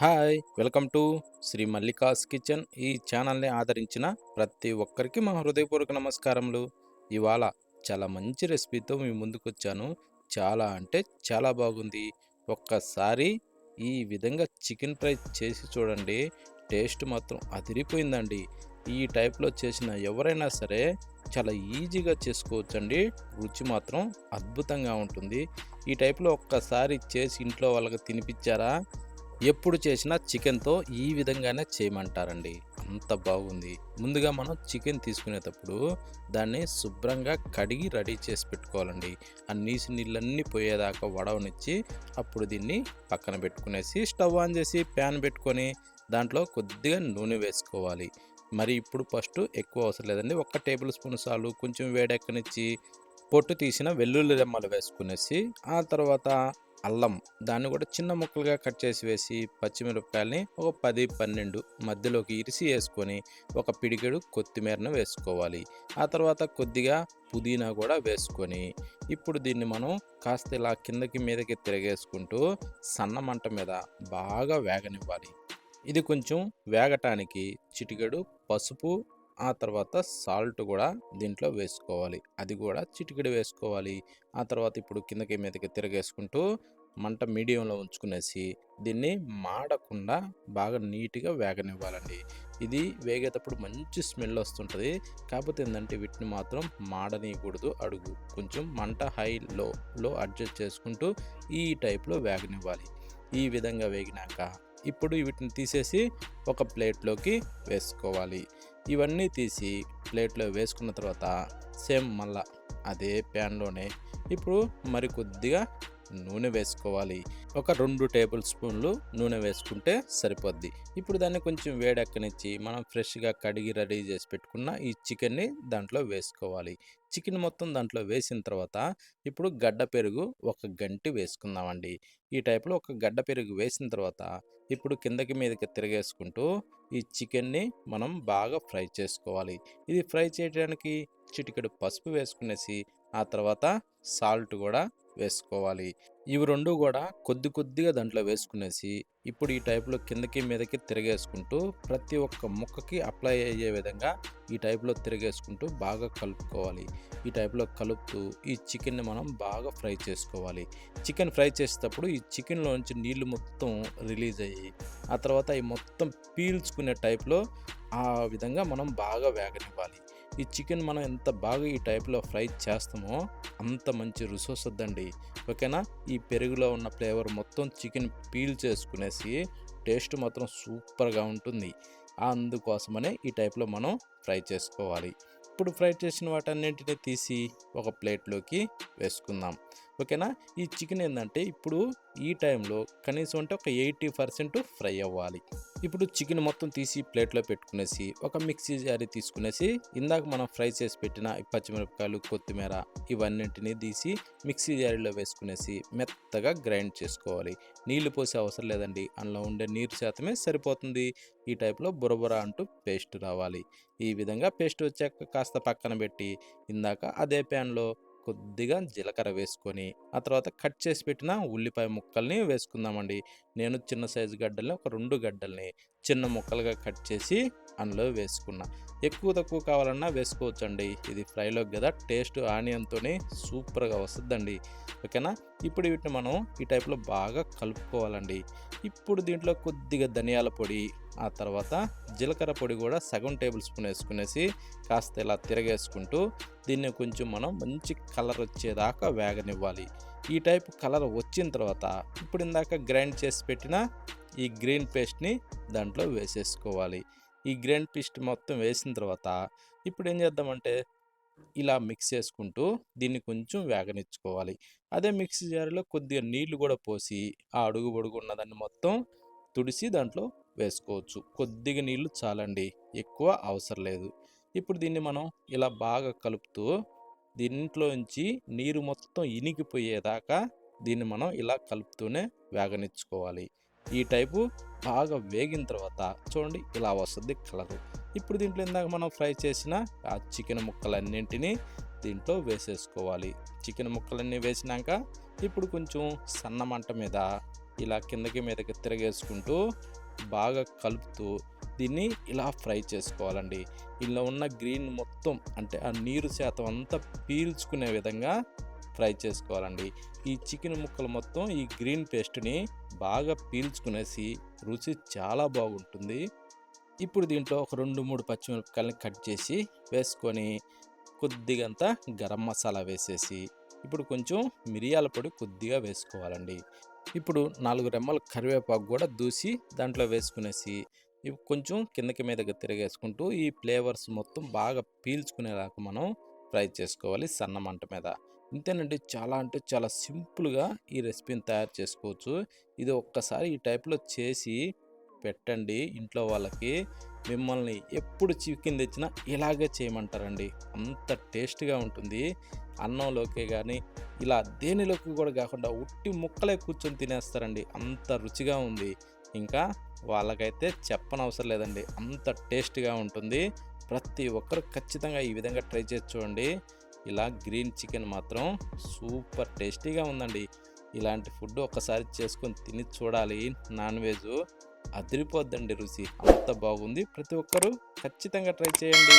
Hi! Welcome to Shri Mallika's kitchen. ఈ ఛానల్‌ని ఆదరించిన ప్రతి ఒక్కరికి మా హృదయపూర్వక నమస్కారములు. ఇవాళ చాలా మంచి రెసిపీతో మీ ముందుకొచ్చాను. చాలా అంటే చాలా బాగుంది. ఒక్కసారి ఈ విధంగా చికెన్ ఫ్రై చేసి చూడండి. టేస్ట్ మాత్రం అదిరిపోయిందండి. ఈ టైప్‌లో చేసిన ఎవరైనా సరే చాలా ఈజీగా చేసుకోవచ్చండి. రుచి మాత్రం అద్భుతంగా ఉంటుంది. ఈ టైప్‌లో ఒక్కసారి చేసి ఇంట్లో వాళ్ళకి తినిపిచ్చారా, ఎప్పుడు చేసినా చికెన్‌తో ఈ విధంగానే చేయమంటారండి. అంత బాగుంది. ముందుగా మనం చికెన్ తీసుకునేటప్పుడు దాన్ని శుభ్రంగా కడిగి రెడీ చేసి పెట్టుకోవాలండి. ఆ నీసు నీళ్ళన్నీ పోయేదాకా వడవనిచ్చి అప్పుడు దీన్ని పక్కన పెట్టుకునేసి స్టవ్ ఆన్ చేసి ప్యాన్ పెట్టుకొని దాంట్లో కొద్దిగా నూనె వేసుకోవాలి. మరి ఇప్పుడు ఫస్ట్ ఎక్కువ అవసరం లేదండి. ఒక్క టేబుల్ స్పూన్ చాలు. కొంచెం వేడెక్కనిచ్చి పొట్టు తీసిన వెల్లుల్లి రెమ్మలు వేసుకునేసి, ఆ తర్వాత అల్లం దాన్ని కూడా చిన్న ముక్కలుగా కట్ చేసి వేసి, పచ్చిమిరపకాయలని ఒక 10, 12 మధ్యలోకి ఇరిసి వేసుకొని, ఒక పిడికెడు కొత్తిమీరను వేసుకోవాలి. ఆ తర్వాత కొద్దిగా పుదీనా కూడా వేసుకొని, ఇప్పుడు దీన్ని మనం కాస్త ఇలా కిందకి మీదకి తిరగేసుకుంటూ సన్న మంట మీద బాగా వేగనివ్వాలి. ఇది కొంచెం వేగటానికి చిటికెడు పసుపు, ఆ తర్వాత సాల్ట్ కూడా దీంట్లో వేసుకోవాలి. అది కూడా చిటికెడు వేసుకోవాలి. ఆ తర్వాత ఇప్పుడు కిందకి మీదకి తిరగేసుకుంటూ మంట మీడియంలో ఉంచుకునేసి దీన్ని మాడకుండా బాగా నీట్‌గా వేగనివ్వాలండి. ఇది వేగేటప్పుడు మంచి స్మెల్ వస్తుంటది. కాకపోతే ఏందంటే వీటిని మాత్రం మాడనీయకూడదు అడుగు. కొంచెం మంట లో అడ్జస్ట్ చేసుకుంటూ ఈ టైప్‌లో వేగనివ్వాలి. ఈ విధంగా వేగినాక ఇప్పుడు వీటిని తీసేసి ఒక ప్లేట్‌లోకి వేసుకోవాలి. ఇవన్నీ తీసి ప్లేట్‌లో వేసుకున్న తర్వాత సేమ్ మళ్ళా అదే ప్యాన్‌లోనే ఇప్పుడు మరి కొద్దిగా నూనె వేసుకోవాలి. ఒక 2 టేబుల్ స్పూన్లు నూనె వేసుకుంటే సరిపోద్ది. ఇప్పుడు దాన్ని కొంచెం వేడెక్కనిచ్చి మనం ఫ్రెష్‌గా కడిగి రెడీ చేసి పెట్టుకున్న ఈ చికెన్‌ని దాంట్లో వేసుకోవాలి. చికెన్ మొత్తం దాంట్లో వేసిన తర్వాత ఇప్పుడు గడ్డ పెరుగు ఒక గంటి వేసుకుందామండి. ఈ టైప్‌లో ఒక గడ్డ పెరుగు వేసిన తర్వాత ఇప్పుడు కిందకి మీదకి తిరగేసుకుంటూ ఈ చికెన్‌ని మనం బాగా ఫ్రై చేసుకోవాలి. ఇది ఫ్రై చేయడానికి చిటికెడు పసుపు వేసుకునేసి, ఆ తర్వాత సాల్ట్ కూడా వేసుకోవాలి. ఇవి 2 గూడా కొద్ది కొద్దిగా దాంట్లో వేసుకునేసి, ఇప్పుడు ఈ టైప్‌లో కిందకి మీదకి తిరగేసుకుంటూ ప్రతి ఒక్క ముక్కకి అప్లై అయ్యే విధంగా ఈ టైప్‌లో తిరగేసుకుంటూ బాగా కలుపుకోవాలి. ఈ టైప్‌లో కలుపుతూ ఈ చికెన్‌ని మనం బాగా ఫ్రై చేసుకోవాలి. చికెన్ ఫ్రై చేసేటప్పుడు ఈ చికెన్‌లోంచి నీళ్లు మొత్తం రిలీజ్ అయ్యి, ఆ తర్వాత ఈ మొత్తం పీల్చుకునే టైప్‌లో ఆ విధంగా మనం బాగా వేగనివ్వాలి. ఈ చికెన్ మనం ఎంత బాగా ఈ టైప్‌లో ఫ్రై చేస్తామో అంత మంచి రుసొస్తదండి. ఓకేనా? ఈ పెరుగులో ఉన్న ఫ్లేవర్ మొత్తం చికెన్ పీల్ చేసుకునేసి టేస్ట్ మాత్రం సూపర్‌గా ఉంటుంది. అందుకోసమనే ఈ టైప్‌లో మనం ఫ్రై చేసుకోవాలి. ఇప్పుడు ఫ్రై చేసిన వాటన్నింటిని తీసి ఒక ప్లేట్‌లోకి వేసుకుందాం. ఓకేనా? ఈ చికెన్ ఏందంటే ఇప్పుడు ఈ టైంలో కనీసం అంటే ఒక 80% ఫ్రై అవ్వాలి. ఇప్పుడు చికెన్ మొత్తం తీసి ప్లేట్‌లో పెట్టుకునేసి, ఒక మిక్సీ జారీ తీసుకునేసి, ఇందాక మనం ఫ్రై చేసి పెట్టిన ఈ పచ్చిమిరపకాయలు, కొత్తిమీర ఇవన్నింటిని తీసి మిక్సీ జారీలో వేసుకునేసి మెత్తగా గ్రైండ్ చేసుకోవాలి. నీళ్లు పోసే అవసరం లేదండి. అందులో ఉండే నీరు శాతమే సరిపోతుంది. ఈ టైప్‌లో బురబుర అంటూ పేస్ట్ రావాలి. ఈ విధంగా పేస్ట్ వచ్చాక కాస్త పక్కన పెట్టి, ఇందాక అదే ప్యాన్‌లో కొద్దిగా జీలకర్ర వేసుకొని, ఆ తర్వాత కట్ చేసి పెట్టిన ఉల్లిపాయ ముక్కల్ని వేసుకుందామండి. నేను చిన్న సైజు గడ్డల్ని ఒక 2 గడ్డల్ని చిన్న ముక్కలుగా కట్ చేసి అందులో వేసుకున్నా. ఎక్కువ తక్కువ కావాలన్నా వేసుకోవచ్చండి. ఇది ఫ్రైలోకి కదా టేస్ట్ ఆనియన్‌తోని సూపర్‌గా వస్తదండి. ఓకేనా? ఇప్పుడు వీటిని మనం ఈ టైప్‌లో బాగా కలుపుకోవాలండి. ఇప్పుడు దీంట్లో కొద్దిగా ధనియాల పొడి, ఆ తర్వాత జీలకర్ర పొడి కూడా సగం టేబుల్ స్పూన్ ఏసుకునేసి కాస్త ఇలా తిరగేసుకుంటూ దీన్ని కొంచెం మనం మంచి కలర్ వచ్చేదాకా వేగనివ్వాలి. ఈ టైప్ కలర్ వచ్చిన తర్వాత ఇప్పుడు ఇందాక గ్రైండ్ చేసి పెట్టిన ఈ గ్రీన్ పేస్ట్‌ని దాంట్లో వేసేసుకోవాలి. ఈ గ్రైండ్ పేస్ట్ మొత్తం వేసిన తర్వాత ఇప్పుడు ఏం చేద్దామంటే ఇలా మిక్స్ చేసుకుంటూ దీన్ని కొంచెం వేగనిచ్చుకోవాలి. అదే మిక్సీ జార్‌లో కొద్దిగా నీళ్లు కూడా పోసి ఆ అడుగు పొడుగు ఉన్నదాన్ని మొత్తం తుడిసి దాంట్లో వేసుకోవచ్చు. కొద్దిగా నీళ్లు చాలండి. ఎక్కువ అవసరం లేదు. ఇప్పుడు దీన్ని మనం ఇలా బాగా కలుపుతూ దీంట్లోంచి నీరు మొత్తం ఇనికిపోయేదాకా దీన్ని మనం ఇలా కలుపుతూనే వేగనిచ్చుకోవాలి. ఈ టైపు బాగా వేగిన తర్వాత చూడండి ఇలా వస్తది కలరు. ఇప్పుడు దీంట్లో ఇందాక మనం ఫ్రై చేసిన ఆ చికెన్ ముక్కలన్నింటినీ దీంట్లో వేసేసుకోవాలి. చికెన్ ముక్కలన్నీ వేసినాక ఇప్పుడు కొంచెం సన్న మంట మీద ఇలా కిందకి మీదకి తిరగేసుకుంటూ బాగా కలుపుతూ దీన్ని ఇలా ఫ్రై చేసుకోవాలండి. ఇలా ఉన్న గ్రీన్ మొత్తం అంటే ఆ నీరు శాతం అంతా పీల్చుకునే విధంగా ఫ్రై చేసుకోవాలండి. ఈ చికెన్ ముక్కలు మొత్తం ఈ గ్రీన్ పేస్ట్‌ని బాగా పీల్చుకునేసి రుచి చాలా బాగుంటుంది. ఇప్పుడు దీంట్లో ఒక 2, 3 పచ్చిమిరపకాయలని కట్ చేసి వేసుకొని కొద్దిగంత గరం మసాలా వేసేసి ఇప్పుడు కొంచెం మిరియాల పొడి కొద్దిగా వేసుకోవాలండి. ఇప్పుడు 4 రెమ్మల కరివేపాకు కూడా దూసి దాంట్లో వేసుకునేసి కొంచెం కిందకి మీదకి తిరగేసుకుంటూ ఈ ఫ్లేవర్స్ మొత్తం బాగా పీల్చుకునేలాగా మనం ఫ్రై చేసుకోవాలి సన్న మంట మీద. ఇంతేనండి. చాలా అంటే చాలా సింపుల్‌గా ఈ రెసిపీని తయారు చేసుకోవచ్చు. ఇది ఒక్కసారి ఈ టైప్‌లో చేసి పెట్టండి ఇంట్లో వాళ్ళకి. మిమ్మల్ని ఎప్పుడు చికెన్ తెచ్చినా ఇలాగే చేయమంటారండి. అంత టేస్ట్‌గా ఉంటుంది. అన్నంలోకే గానీ, ఇలా దేనిలోకి కూడా కాకుండా ఉట్టి ముక్కలే కూర్చొని తినేస్తారండి. అంత రుచిగా ఉంది. ఇంకా వాళ్ళకైతే చెప్పనవసరం లేదండి. అంత టేస్ట్‌గా ఉంటుంది. ప్రతి ఒక్కరు ఖచ్చితంగా ఈ విధంగా ట్రై చేసి చూడండి. ఇలా గ్రీన్ చికెన్ మాత్రం సూపర్ టేస్టీగా ఉందండి. ఇలాంటి ఫుడ్ ఒక్కసారి చేసుకొని తిని చూడాలి. నాన్ వెజు అదిరిపోద్దండి రుచి. అంత బాగుంది. ప్రతి ఒక్కరూ ఖచ్చితంగా ట్రై చేయండి.